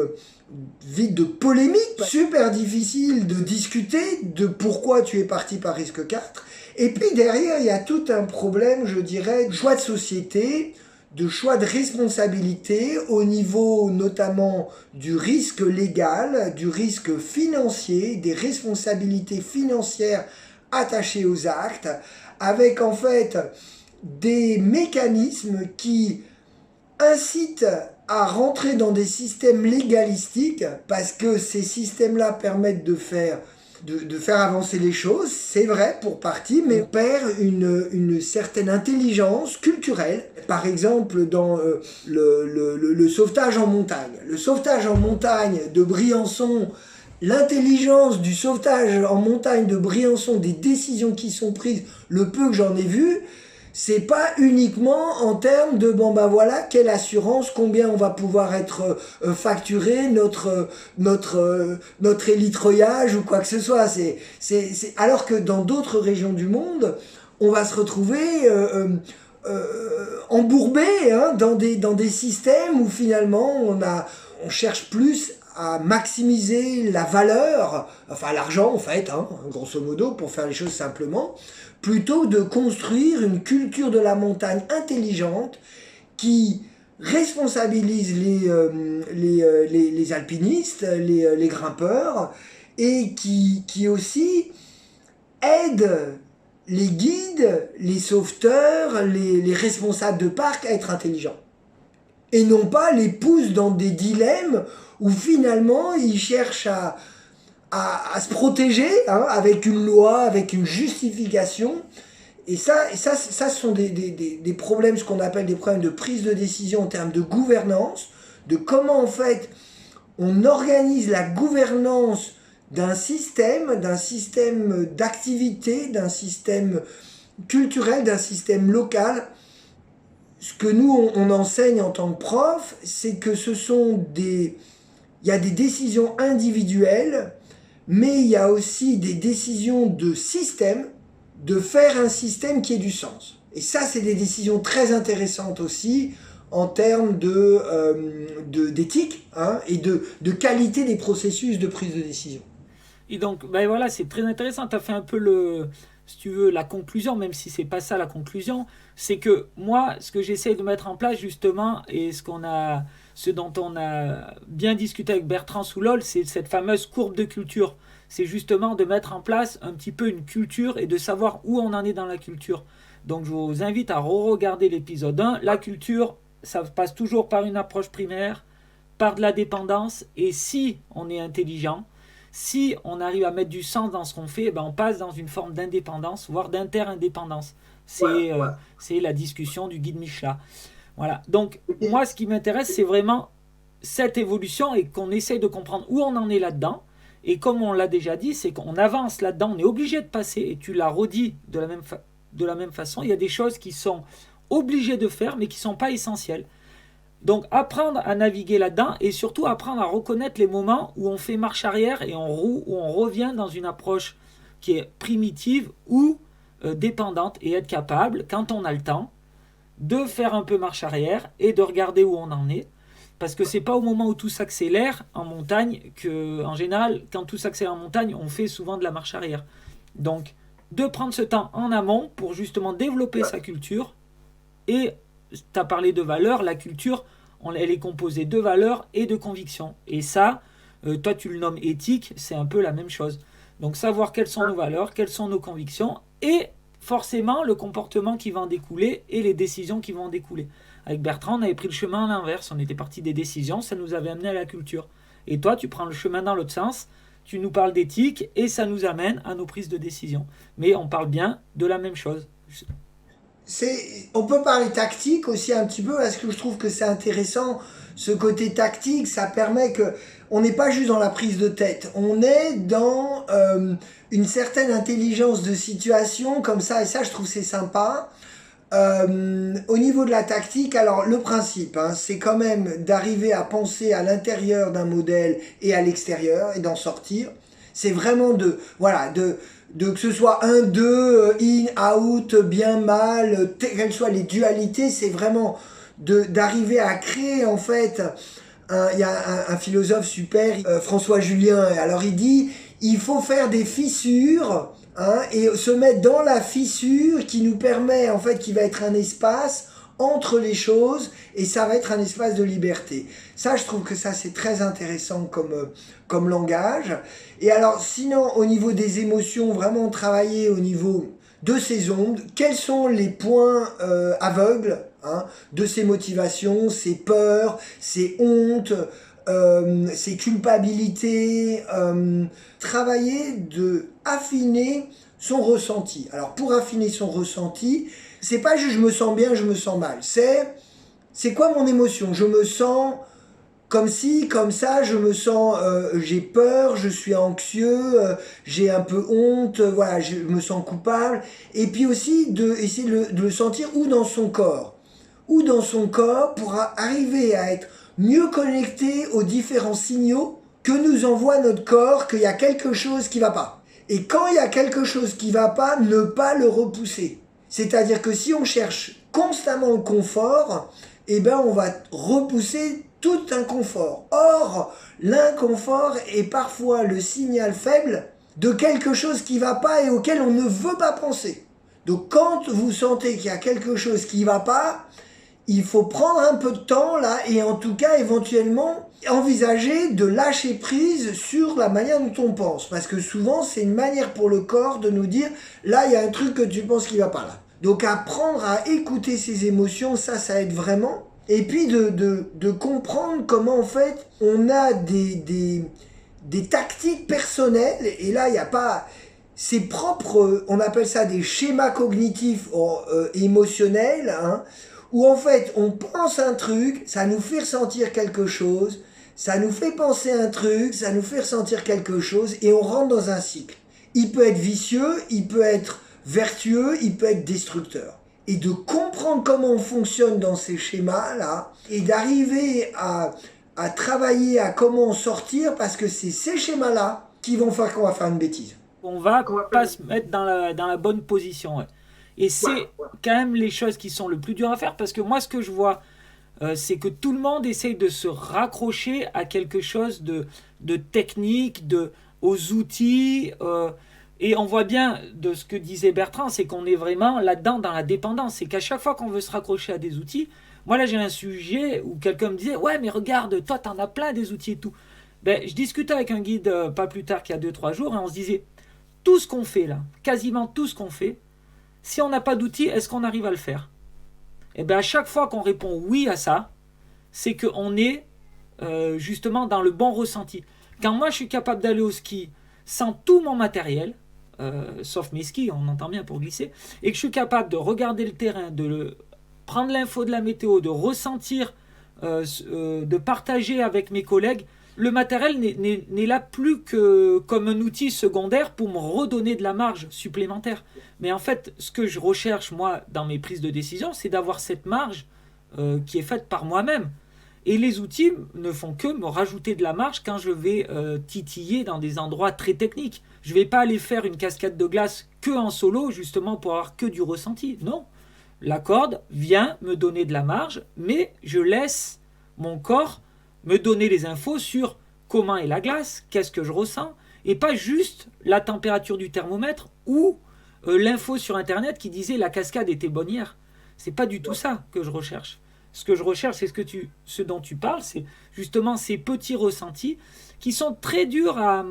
vide de polémique, super difficile de discuter de pourquoi tu es parti par risque 4. Et puis derrière, il y a tout un problème, je dirais, de choix de société, de choix de responsabilité au niveau notamment du risque légal, du risque financier, des responsabilités financières attachées aux actes, avec en fait des mécanismes qui incitent à rentrer dans des systèmes légalistiques, parce que ces systèmes-là permettent de faire avancer les choses, c'est vrai pour partie, mais on perd une certaine intelligence culturelle. Par exemple, dans le sauvetage en montagne. Le sauvetage en montagne de Briançon, l'intelligence du sauvetage en montagne de Briançon, des décisions qui sont prises, le peu que j'en ai vu, c'est pas uniquement en termes de voilà quelle assurance, combien on va pouvoir être facturé, notre élitreuillage ou quoi que ce soit. C'est alors que dans d'autres régions du monde, on va se retrouver embourbé dans des systèmes où finalement on cherche plus à maximiser la valeur, enfin l'argent en fait, grosso modo, pour faire les choses simplement, plutôt de construire une culture de la montagne intelligente qui responsabilise les alpinistes, les grimpeurs, et qui aussi aide les guides, les sauveteurs, les responsables de parc à être intelligents. Et non pas les pousse dans des dilemmes où finalement ils cherchent à se protéger avec une loi, avec une justification. Et ça ce sont des problèmes, ce qu'on appelle des problèmes de prise de décision en termes de gouvernance, de comment en fait on organise la gouvernance d'un système d'activité, d'un système culturel, d'un système local. Ce que nous on enseigne en tant que prof, c'est que il y a des décisions individuelles, mais il y a aussi des décisions de système, de faire un système qui ait du sens. Et ça, c'est des décisions très intéressantes aussi en termes d'éthique et de qualité des processus de prise de décision. Et donc, voilà, c'est très intéressant. Tu as fait un peu si tu veux, la conclusion, même si c'est pas ça la conclusion, c'est que moi, ce que j'essaie de mettre en place justement, et ce dont on a bien discuté avec Bertrand Soulol, c'est cette fameuse courbe de culture. c'est justement de mettre en place un petit peu une culture et de savoir où on en est dans la culture. Donc je vous invite à re-regarder l'épisode 1. La culture, ça passe toujours par une approche primaire, par de la dépendance, et si on est intelligent, si on arrive à mettre du sens dans ce qu'on fait, on passe dans une forme d'indépendance, voire d'inter-indépendance. C'est la discussion du guide Michelin. Voilà. Donc, moi, ce qui m'intéresse, c'est vraiment cette évolution et qu'on essaye de comprendre où on en est là-dedans. Et comme on l'a déjà dit, c'est qu'on avance là-dedans, on est obligé de passer, et tu l'as redit de la même façon, il y a des choses qui sont obligées de faire, mais qui ne sont pas essentielles. Donc, apprendre à naviguer là-dedans et surtout apprendre à reconnaître les moments où on fait marche arrière et on roule, où on revient dans une approche qui est primitive ou dépendante et être capable, quand on a le temps, de faire un peu marche arrière et de regarder où on en est. Parce que c'est pas au moment où tout s'accélère en montagne que, en général, quand tout s'accélère en montagne, on fait souvent de la marche arrière. Donc, de prendre ce temps en amont pour justement développer sa culture. Et tu as parlé de valeurs, la culture, elle est composée de valeurs et de convictions. Et ça, toi tu le nommes éthique, c'est un peu la même chose. Donc savoir quelles sont nos valeurs, quelles sont nos convictions, et forcément le comportement qui va en découler et les décisions qui vont en découler. Avec Bertrand, on avait pris le chemin à l'inverse, on était parti des décisions, ça nous avait amené à la culture. Et toi, tu prends le chemin dans l'autre sens, tu nous parles d'éthique, et ça nous amène à nos prises de décision. Mais on parle bien de la même chose. On peut parler tactique aussi un petit peu, parce que je trouve que c'est intéressant, ce côté tactique, ça permet que on n'est pas juste dans la prise de tête, on est dans une certaine intelligence de situation comme ça, et ça je trouve c'est sympa. Au niveau de la tactique, alors le principe, c'est quand même d'arriver à penser à l'intérieur d'un modèle et à l'extérieur, et d'en sortir. C'est vraiment de que ce soit 1, 2, in, out, bien, mal, quelles soient les dualités, c'est vraiment d'arriver à créer en fait. Il y a un philosophe super, François Julien, alors il dit il faut faire des fissures et se mettre dans la fissure qui nous permet en fait, qui va être un espace entre les choses, et ça va être un espace de liberté. Ça, je trouve que ça c'est très intéressant comme langage. Et alors sinon, au niveau des émotions, vraiment travailler au niveau de ces ondes, quels sont les points aveugles de ces motivations, ces peurs, ces hontes, ces culpabilités, travailler de affiner son ressenti. Alors pour affiner son ressenti, c'est pas juste je me sens bien, je me sens mal, c'est quoi mon émotion, je me sens comme ci, comme ça, je me sens, j'ai peur, je suis anxieux, j'ai un peu honte, voilà, je me sens coupable. Et puis aussi essayer de le sentir où dans son corps. Où dans son corps pour arriver à être mieux connecté aux différents signaux que nous envoie notre corps, qu'il y a quelque chose qui va pas. Et quand il y a quelque chose qui va pas, ne pas le repousser. C'est-à-dire que si on cherche constamment le confort, on va repousser tout inconfort. Or, l'inconfort est parfois le signal faible de quelque chose qui ne va pas et auquel on ne veut pas penser. Donc quand vous sentez qu'il y a quelque chose qui ne va pas, il faut prendre un peu de temps là et en tout cas éventuellement envisager de lâcher prise sur la manière dont on pense. Parce que souvent c'est une manière pour le corps de nous dire là il y a un truc que tu penses qui ne va pas là. Donc apprendre à écouter ses émotions, ça aide vraiment. Et puis de comprendre comment en fait on a des tactiques personnelles, et là il n'y a pas ses propres, on appelle ça des schémas cognitifs émotionnels, où en fait on pense un truc, ça nous fait ressentir quelque chose, ça nous fait penser un truc, ça nous fait ressentir quelque chose, et on rentre dans un cycle. Il peut être vicieux, il peut être vertueux, il peut être destructeur. Et de comprendre comment on fonctionne dans ces schémas-là, et d'arriver à travailler à comment en sortir, parce que c'est ces schémas-là qui vont faire qu'on va faire une bêtise. On va pas se mettre dans la bonne position. Ouais. Et c'est quand même les choses qui sont le plus dur à faire, parce que moi, ce que je vois, c'est que tout le monde essaye de se raccrocher à quelque chose de technique, aux outils... Et on voit bien de ce que disait Bertrand, c'est qu'on est vraiment là-dedans dans la dépendance. C'est qu'à chaque fois qu'on veut se raccrocher à des outils, moi là j'ai un sujet où quelqu'un me disait « Ouais mais regarde, toi t'en as plein des outils et tout ». Je discutais avec un guide pas plus tard qu'il y a 2-3 jours et on se disait, tout ce qu'on fait là, quasiment tout ce qu'on fait, si on n'a pas d'outils, est-ce qu'on arrive à le faire? Et à chaque fois qu'on répond oui à ça, c'est qu'on est justement dans le bon ressenti. Quand moi je suis capable d'aller au ski sans tout mon matériel, sauf mes skis, on entend bien pour glisser, et que je suis capable de regarder le terrain, prendre l'info de la météo, de ressentir, de partager avec mes collègues, le matériel n'est là plus que comme un outil secondaire pour me redonner de la marge supplémentaire. Mais en fait, ce que je recherche, moi, dans mes prises de décision, c'est d'avoir cette marge qui est faite par moi-même. Et les outils ne font que me rajouter de la marge quand je vais titiller dans des endroits très techniques. Je ne vais pas aller faire une cascade de glace que en solo, justement pour avoir que du ressenti. Non, la corde vient me donner de la marge, mais je laisse mon corps me donner les infos sur comment est la glace, qu'est-ce que je ressens, et pas juste la température du thermomètre ou l'info sur Internet qui disait la cascade était bonne hier. C'est pas du tout ça que je recherche. Ce que je recherche, c'est ce dont tu parles, c'est justement ces petits ressentis qui sont très durs à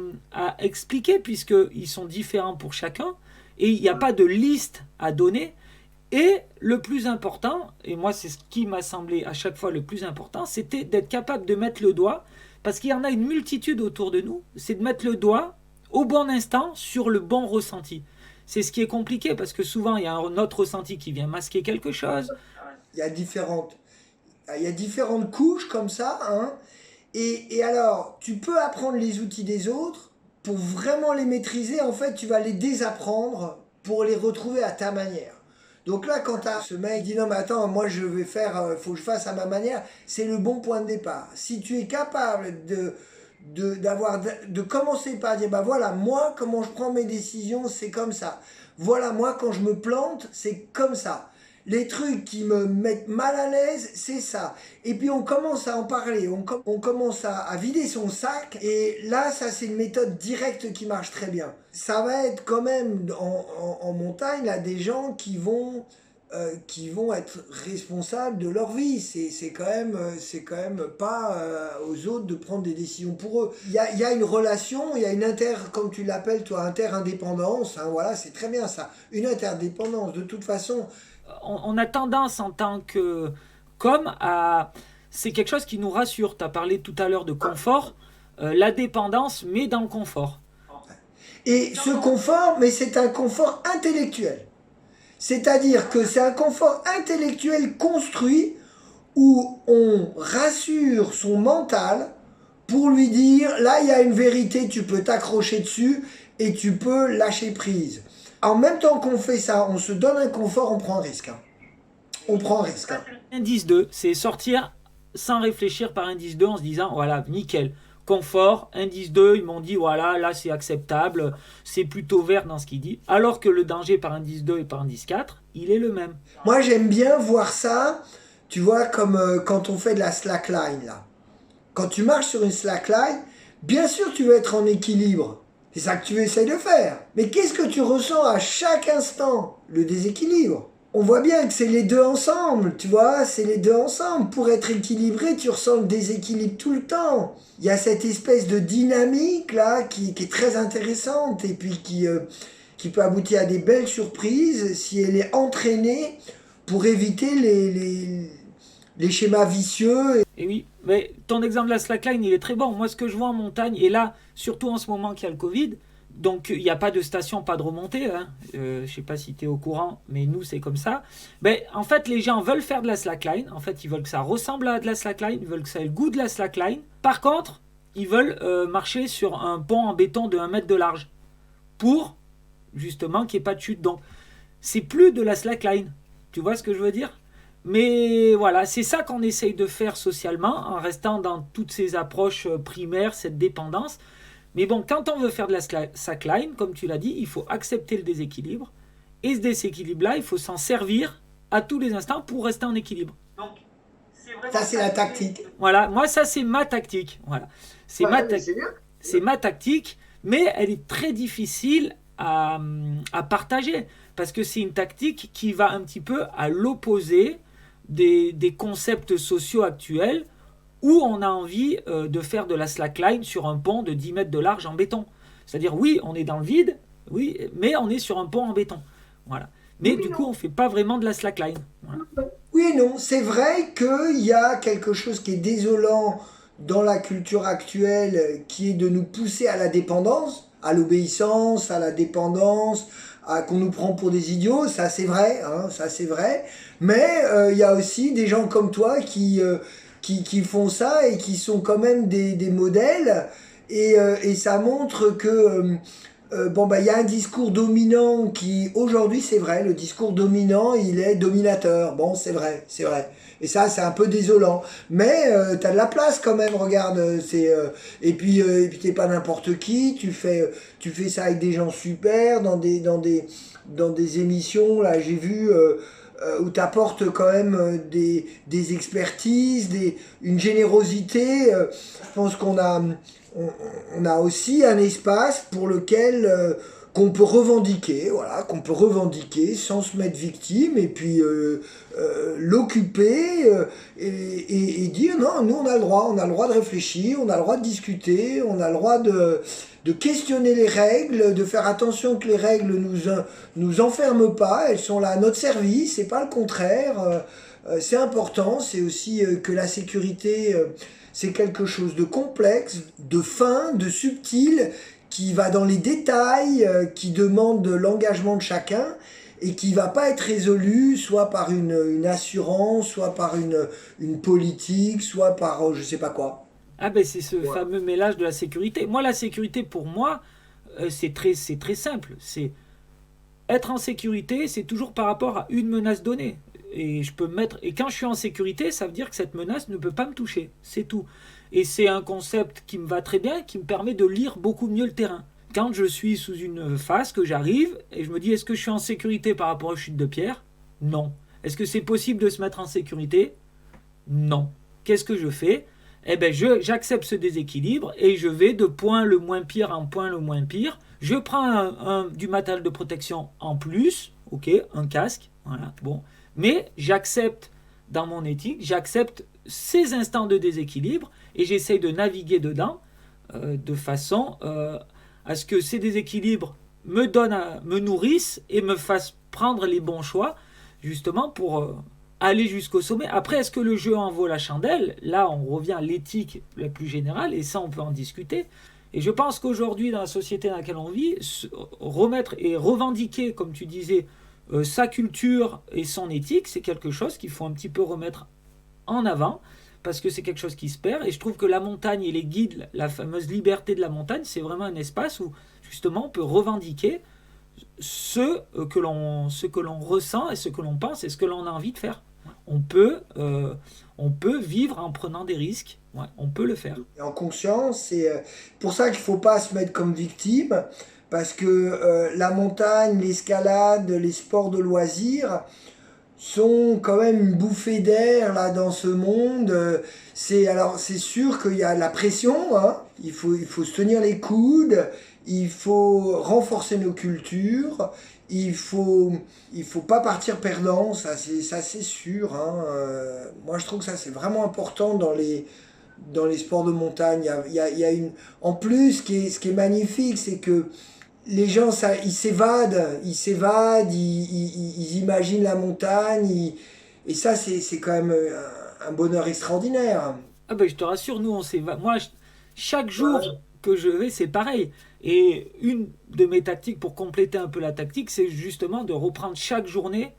expliquer puisqu'ils sont différents pour chacun et il n'y a pas de liste à donner. Et le plus important, et moi c'est ce qui m'a semblé à chaque fois le plus important, c'était d'être capable de mettre le doigt, parce qu'il y en a une multitude autour de nous, c'est de mettre le doigt au bon instant sur le bon ressenti. C'est ce qui est compliqué, parce que souvent il y a un autre ressenti qui vient masquer quelque chose. Il y a différentes couches comme ça, hein. Et alors, tu peux apprendre les outils des autres, pour vraiment les maîtriser, en fait, tu vas les désapprendre pour les retrouver à ta manière. Donc là, quand ce mec dit non mais attends, moi je vais faire, faut que je fasse à ma manière, c'est le bon point de départ. Si tu es capable de commencer par dire bah voilà, moi comment je prends mes décisions, c'est comme ça. Voilà, moi quand je me plante, c'est comme ça. Les trucs qui me mettent mal à l'aise, c'est ça. Et puis on commence à en parler, on commence à vider son sac. Et là, ça c'est une méthode directe qui marche très bien. Ça va être quand même en montagne, là, des gens qui vont être responsables de leur vie. C'est quand même pas aux autres de prendre des décisions pour eux. Il y a une relation, il y a une comme tu l'appelles toi, inter-indépendance. Hein, voilà, c'est très bien ça. Une interdépendance, de toute façon. On a tendance en tant qu'homme à... C'est quelque chose qui nous rassure. Tu as parlé tout à l'heure de confort. La dépendance met dans le confort. Et ce confort, mais c'est un confort intellectuel. C'est-à-dire que c'est un confort intellectuel construit où on rassure son mental pour lui dire, là il y a une vérité, tu peux t'accrocher dessus et tu peux lâcher prise. En même temps qu'on fait ça, on se donne un confort, on prend un risque. Hein. On prend un risque. Hein. Indice 2, c'est sortir sans réfléchir par indice 2 en se disant, voilà, nickel. Confort, indice 2, ils m'ont dit voilà, là c'est acceptable, c'est plutôt vert dans ce qu'il dit, alors que le danger par indice 2 et par indice 4, il est le même. Moi j'aime bien voir ça, tu vois, comme quand on fait de la slackline là. Quand tu marches sur une slackline, bien sûr tu veux être en équilibre, c'est ça que tu essayes de faire. Mais qu'est-ce que tu ressens à chaque instant? Le déséquilibre. On voit bien que c'est les deux ensemble, tu vois, c'est les deux ensemble. Pour être équilibré, tu ressens le déséquilibre tout le temps. Il y a cette espèce de dynamique là qui est très intéressante et puis qui peut aboutir à des belles surprises si elle est entraînée pour éviter les schémas vicieux. Et oui, mais ton exemple de la slackline, il est très bon. Moi, ce que je vois en montagne, et là, surtout en ce moment qu'il y a le Covid, donc il n'y a pas de station, pas de remontée. Hein. Je ne sais pas si tu es au courant, mais nous, c'est comme ça. Mais en fait, les gens veulent faire de la slackline. En fait, ils veulent que ça ressemble à de la slackline. Ils veulent que ça ait le goût de la slackline. Par contre, ils veulent marcher sur un pont en béton de 1 mètre de large pour, justement, qu'il n'y ait pas de chute. Donc, c'est plus de la slackline. Tu vois ce que je veux dire ? Mais voilà, c'est ça qu'on essaye de faire socialement, en restant dans toutes ces approches primaires, cette dépendance. Mais bon, quand on veut faire de la slackline, comme tu l'as dit, il faut accepter le déséquilibre. Et ce déséquilibre-là, il faut s'en servir à tous les instants pour rester en équilibre. Donc, ça, c'est la tactique. Voilà, moi, ça, c'est ma tactique. Voilà. C'est ma tactique, mais elle est très difficile à partager. Parce que c'est une tactique qui va un petit peu à l'opposé des concepts sociaux actuels ou on a envie de faire de la slackline sur un pont de 10 mètres de large en béton. C'est-à-dire, oui, on est dans le vide, oui, mais on est sur un pont en béton. Voilà. Mais Oui, du non. coup, on ne fait pas vraiment de la slackline. Voilà. Oui et non, c'est vrai qu'il y a quelque chose qui est désolant dans la culture actuelle, qui est de nous pousser à la dépendance, à l'obéissance, à la dépendance, à qu'on nous prend pour des idiots, ça c'est vrai, hein, ça c'est vrai. Mais il y a aussi des gens comme toi qui font ça et qui sont quand même des modèles. Et ça montre que bon, bah, il y a un discours dominant qui, aujourd'hui, c'est vrai, le discours dominant, il est dominateur. Bon, c'est vrai, c'est vrai. Et ça, c'est un peu désolant. Mais t'as de la place quand même, regarde. Et puis t'es pas n'importe qui. Tu fais ça avec des gens super, dans des émissions. Là, j'ai vu où t'apportes quand même des expertises, une générosité. Je pense on, on a aussi un espace pour lequel qu'on peut revendiquer, voilà, qu'on peut revendiquer sans se mettre victime et puis l'occuper et dire non, nous on a le droit de réfléchir, on a le droit de discuter, on a le droit de questionner les règles, de faire attention que les règles nous enferment pas, elles sont là à notre service, c'est pas le contraire. C'est important, c'est aussi que la sécurité, c'est quelque chose de complexe, de fin, de subtil, qui va dans les détails, qui demande de l'engagement de chacun et qui va pas être résolu soit par une assurance, soit par une politique, soit par je sais pas quoi. Ah ben c'est ce Voilà. fameux mélange de la sécurité. Moi, la sécurité, pour moi, c'est très simple. C'est être en sécurité, c'est toujours par rapport à une menace donnée. Et je peux me mettre. Et quand je suis en sécurité, ça veut dire que cette menace ne peut pas me toucher. C'est tout. Et c'est un concept qui me va très bien, qui me permet de lire beaucoup mieux le terrain. Quand je suis sous une phase, que j'arrive, et je me dis, est-ce que je suis en sécurité par rapport aux chutes de pierre? Non. Est-ce que c'est possible de se mettre en sécurité? Non. Qu'est-ce que je fais? Eh ben, j'accepte ce déséquilibre et je vais de point le moins pire en point le moins pire. Je prends du matériel de protection en plus, ok, un casque, voilà, bon. Mais j'accepte, dans mon éthique, j'accepte ces instants de déséquilibre et j'essaye de naviguer dedans de façon à ce que ces déséquilibres me nourrissent et me fassent prendre les bons choix, justement pour aller jusqu'au sommet. Après, est-ce que le jeu en vaut la chandelle? Là, on revient à l'éthique la plus générale, et ça, on peut en discuter. Et je pense qu'aujourd'hui, dans la société dans laquelle on vit, remettre et revendiquer, comme tu disais, sa culture et son éthique, c'est quelque chose qu'il faut un petit peu remettre en avant, parce que c'est quelque chose qui se perd. Et je trouve que la montagne et les guides, la fameuse liberté de la montagne, c'est vraiment un espace où, justement, on peut revendiquer ce que l'on ressent et ce que l'on pense et ce que l'on a envie de faire. On peut vivre en prenant des risques. Ouais, on peut le faire. Et en conscience, c'est pour ça qu'il faut pas se mettre comme victime, parce que la montagne, l'escalade, les sports de loisirs sont quand même une bouffée d'air là dans ce monde. C'est sûr qu'il y a la pression, hein. Il faut se tenir les coudes, il faut renforcer nos cultures, il faut pas partir perdant, ça c'est sûr, hein. Moi je trouve que ça c'est vraiment important dans les sports de montagne. Il y a une en plus ce qui est magnifique, c'est que les gens, ça, ils s'évadent, ils imaginent la montagne, et ça, c'est quand même un bonheur extraordinaire. Ah ben je te rassure, nous on sait. Moi, chaque jour que je vais, c'est pareil. Et une de mes tactiques pour compléter un peu la tactique, c'est justement de reprendre chaque journée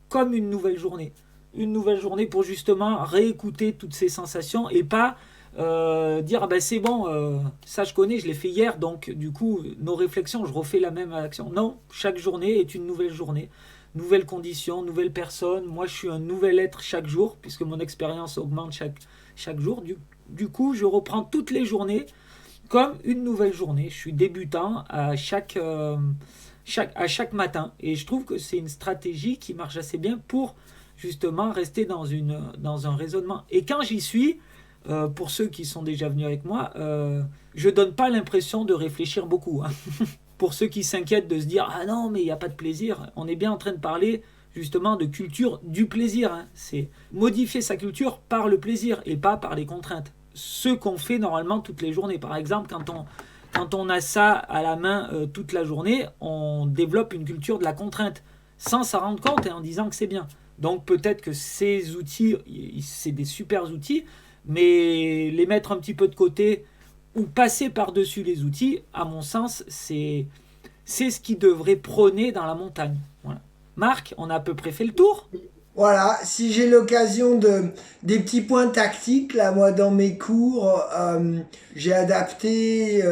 comme une nouvelle journée. Une nouvelle journée pour justement réécouter toutes ces sensations et pas dire ah ben c'est bon, ça je connais, je l'ai fait hier, donc du coup nos réflexions, je refais la même action. Non, chaque journée est une nouvelle journée, nouvelles conditions, nouvelles personnes. Moi je suis un nouvel être chaque jour puisque mon expérience augmente chaque jour. Du coup je reprends toutes les journées comme une nouvelle journée. Je suis débutant à chaque matin et je trouve que c'est une stratégie qui marche assez bien pour justement rester dans un raisonnement. Et quand j'y suis, pour ceux qui sont déjà venus avec moi, je donne pas l'impression de réfléchir beaucoup, hein. Pour ceux qui s'inquiètent de se dire ah non mais il n'y a pas de plaisir, on est bien en train de parler justement de culture du plaisir. Hein. C'est modifier sa culture par le plaisir et pas par les contraintes. Ce qu'on fait normalement toutes les journées. Par exemple, quand on a ça à la main toute la journée, on développe une culture de la contrainte sans s'en rendre compte et en disant que c'est bien. Donc peut-être que ces outils, c'est des super outils, mais les mettre un petit peu de côté ou passer par-dessus les outils, à mon sens, c'est ce qui devrait prôner dans la montagne. Voilà. Marc, on a à peu près fait le tour. Voilà, si j'ai l'occasion des petits points tactiques, là, moi, dans mes cours, j'ai adapté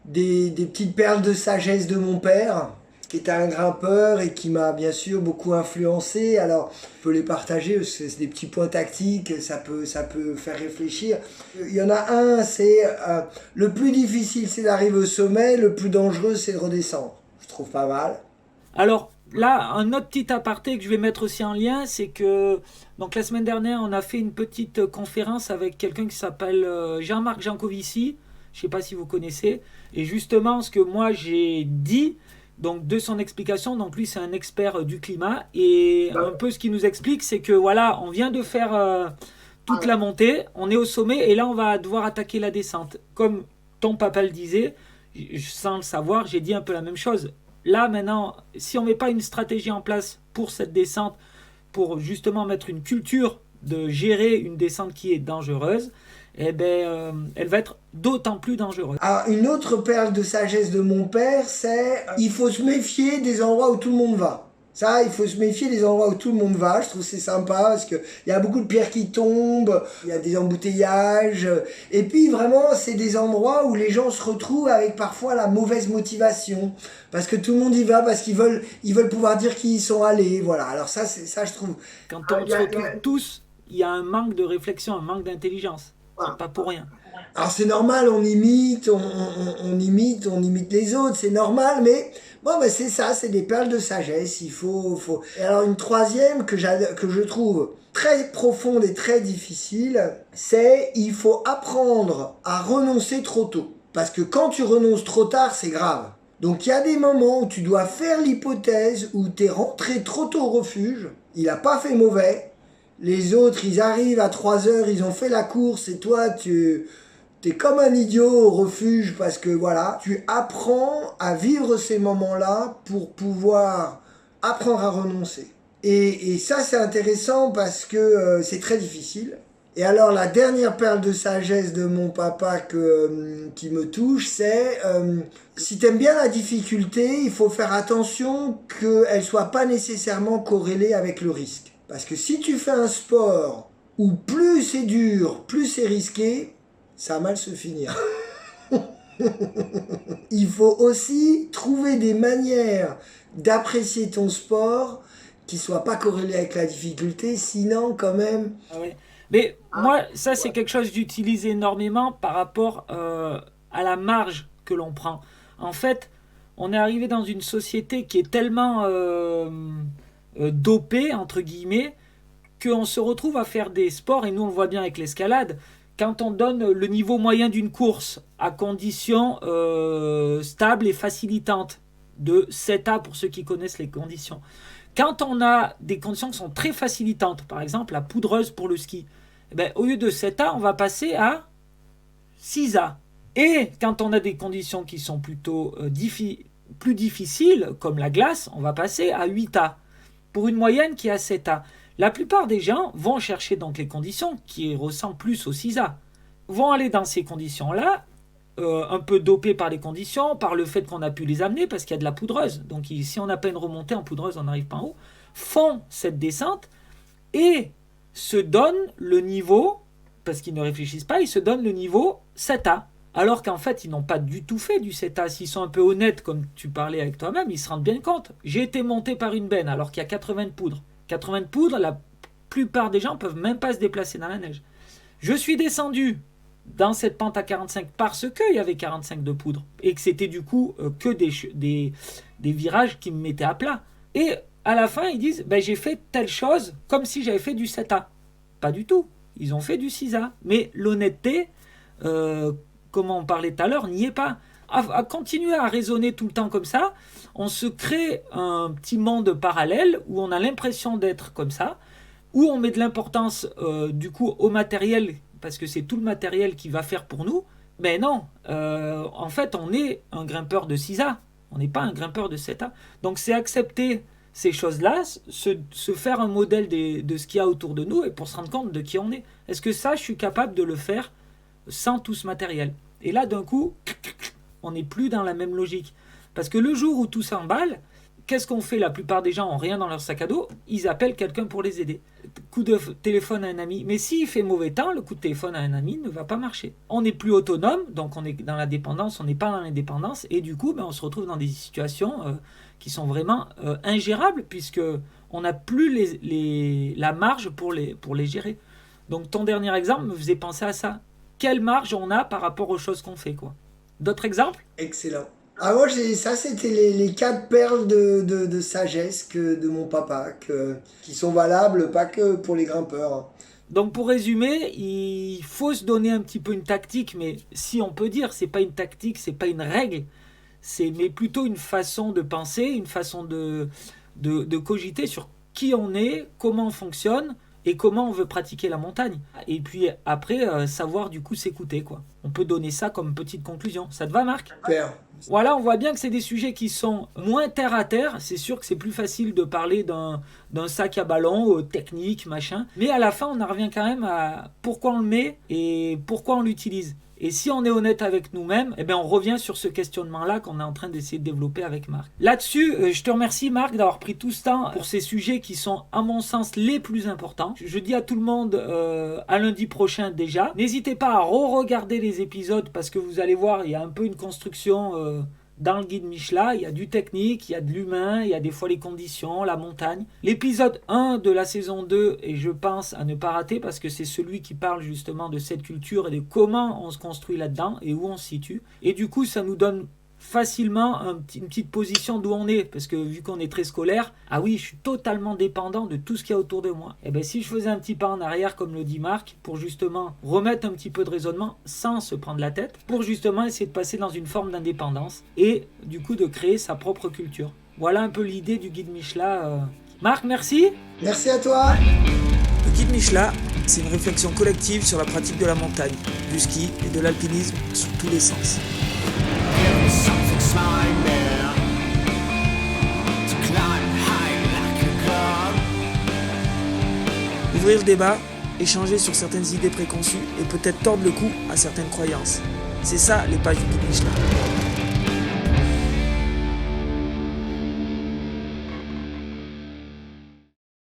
des petites perles de sagesse de mon père, qui était un grimpeur et qui m'a bien sûr beaucoup influencé. Alors, je peux les partager, parce que c'est des petits points tactiques, ça peut faire réfléchir. Il y en a un, c'est le plus difficile, c'est d'arriver au sommet, le plus dangereux, c'est de redescendre. Je trouve pas mal. Alors, là, un autre petit aparté que je vais mettre aussi en lien, c'est que donc la semaine dernière, on a fait une petite conférence avec quelqu'un qui s'appelle Jean-Marc Jancovici. Je ne sais pas si vous connaissez. Et justement, ce que moi j'ai dit, donc de son explication, donc lui c'est un expert du climat, et un peu ce qu'il nous explique, c'est que voilà, on vient de faire toute la montée, on est au sommet, et là on va devoir attaquer la descente. Comme ton papa le disait, sans le savoir, j'ai dit un peu la même chose. Là maintenant, si on ne met pas une stratégie en place pour cette descente, pour justement mettre une culture de gérer une descente qui est dangereuse, eh ben, elle va être d'autant plus dangereuse. Alors, une autre perle de sagesse de mon père, c'est il faut se méfier des endroits où tout le monde va. Ça, il faut se méfier des endroits où tout le monde va. Je trouve que c'est sympa parce qu'il y a beaucoup de pierres qui tombent, il y a des embouteillages. Et puis, vraiment, c'est des endroits où les gens se retrouvent avec parfois la mauvaise motivation. Parce que tout le monde y va, parce qu'ils veulent pouvoir dire qu'ils y sont allés. Voilà, alors ça, je trouve... Quand on se retrouve tous, il y a un manque de réflexion, un manque d'intelligence. C'est pas pour rien. Alors c'est normal, on imite les autres, c'est normal, mais bon, ben c'est ça, c'est des perles de sagesse, il faut... Et alors une troisième que je trouve très profonde et très difficile, c'est il faut apprendre à renoncer trop tôt. Parce que quand tu renonces trop tard, c'est grave. Donc il y a des moments où tu dois faire l'hypothèse où tu es rentré trop tôt au refuge, il n'a pas fait mauvais, les autres, ils arrivent à 3 heures, ils ont fait la course et toi, t'es comme un idiot au refuge parce que voilà, tu apprends à vivre ces moments-là pour pouvoir apprendre à renoncer. Et ça, c'est intéressant parce que c'est très difficile. Et alors, la dernière perle de sagesse de mon papa qui me touche, c'est si t'aimes bien la difficulté, il faut faire attention qu'elle soit pas nécessairement corrélée avec le risque. Parce que si tu fais un sport où plus c'est dur, plus c'est risqué, ça va mal se finir. Il faut aussi trouver des manières d'apprécier ton sport qui ne soient pas corrélées avec la difficulté, sinon quand même... Ah ouais. Mais moi, ça c'est quelque chose que j'utilise énormément par rapport à la marge que l'on prend. En fait, on est arrivé dans une société qui est tellement... dopé entre guillemets qu'on se retrouve à faire des sports, et nous on le voit bien avec l'escalade, quand on donne le niveau moyen d'une course à conditions stables et facilitantes de 7A pour ceux qui connaissent les conditions. Quand on a des conditions qui sont très facilitantes, par exemple la poudreuse pour le ski, eh ben, au lieu de 7A on va passer à 6A. Et quand on a des conditions qui sont plutôt plus difficiles comme la glace, on va passer à 8A. Pour une moyenne qui est à 7A. La plupart des gens vont chercher donc les conditions qui ressemblent plus au 6A. Vont aller dans ces conditions-là, un peu dopés par les conditions, par le fait qu'on a pu les amener, parce qu'il y a de la poudreuse. Donc si on n'a pas une remontée en poudreuse, on n'arrive pas en haut. Font cette descente et se donnent le niveau, parce qu'ils ne réfléchissent pas, ils se donnent le niveau 7A. Alors qu'en fait, ils n'ont pas du tout fait du 7A. S'ils sont un peu honnêtes, comme tu parlais avec toi-même, ils se rendent bien compte. J'ai été monté par une benne, alors qu'il y a 80 de poudre. 80 de poudre, la plupart des gens ne peuvent même pas se déplacer dans la neige. Je suis descendu dans cette pente à 45 parce qu'il y avait 45 de poudre. Et que c'était du coup que des virages qui me mettaient à plat. Et à la fin, ils disent, ben, j'ai fait telle chose comme si j'avais fait du 7A. Pas du tout. Ils ont fait du 6A. Mais l'honnêteté... comme on parlait tout à l'heure, n'y est pas. à continuer à raisonner tout le temps comme ça, on se crée un petit monde parallèle où on a l'impression d'être comme ça, où on met de l'importance du coup au matériel, parce que c'est tout le matériel qui va faire pour nous. Mais non, en fait on est un grimpeur de 6A, on n'est pas un grimpeur de 7A. Donc c'est accepter ces choses-là, se faire un modèle de ce qu'il y a autour de nous et pour se rendre compte de qui on est. Est-ce que ça, je suis capable de le faire sans tout ce matériel? Et là, d'un coup, on n'est plus dans la même logique. Parce que le jour où tout s'emballe, qu'est-ce qu'on fait? La plupart des gens n'ont rien dans leur sac à dos, ils appellent quelqu'un pour les aider. Coup de téléphone à un ami. Mais s'il fait mauvais temps, le coup de téléphone à un ami ne va pas marcher. On n'est plus autonome, donc on est dans la dépendance, on n'est pas dans l'indépendance, et du coup, on se retrouve dans des situations qui sont vraiment ingérables, puisque on n'a plus la marge pour les gérer. Donc ton dernier exemple me faisait penser à ça. Quelle marge on a par rapport aux choses qu'on fait, quoi. D'autres exemples? Excellent. Ah, moi, ça, c'était les 4 perles de sagesse de mon papa, qui sont valables pas que pour les grimpeurs. Donc pour résumer, il faut se donner un petit peu une tactique, mais si on peut dire, c'est pas une tactique, c'est pas une règle, mais plutôt une façon de penser, une façon de cogiter sur qui on est, comment on fonctionne et comment on veut pratiquer la montagne. Et puis après, savoir du coup s'écouter, quoi. On peut donner ça comme petite conclusion. Ça te va, Marc? Super. Voilà, on voit bien que c'est des sujets qui sont moins terre à terre. C'est sûr que c'est plus facile de parler d'un sac à ballon, technique, machin. Mais à la fin, on en revient quand même à pourquoi on le met et pourquoi on l'utilise. Et si on est honnête avec nous-mêmes, eh bien on revient sur ce questionnement-là qu'on est en train d'essayer de développer avec Marc. Là-dessus, je te remercie Marc d'avoir pris tout ce temps pour ces sujets qui sont à mon sens les plus importants. Je dis à tout le monde à lundi prochain déjà. N'hésitez pas à re-regarder les épisodes parce que vous allez voir, il y a un peu une construction dans le guide Michelin. Il y a du technique, il y a de l'humain, il y a des fois les conditions, la montagne. L'épisode 1 de la saison 2, et je pense à ne pas rater parce que c'est celui qui parle justement de cette culture et de comment on se construit là-dedans et où on se situe. Et du coup, ça nous donne facilement une petite position d'où on est, parce que vu qu'on est très scolaire, ah oui, je suis totalement dépendant de tout ce qu'il y a autour de moi. Et bien si je faisais un petit pas en arrière, comme le dit Marc, pour justement remettre un petit peu de raisonnement sans se prendre la tête, pour justement essayer de passer dans une forme d'indépendance et du coup de créer sa propre culture. Voilà un peu l'idée du guide Michelin. Marc, merci. Merci à toi. Le guide Michelin, c'est une réflexion collective sur la pratique de la montagne, du ski et de l'alpinisme sous tous les sens. Ouvrir le débat, échanger sur certaines idées préconçues et peut-être tordre le cou à certaines croyances. C'est ça les pages du guide Michelin.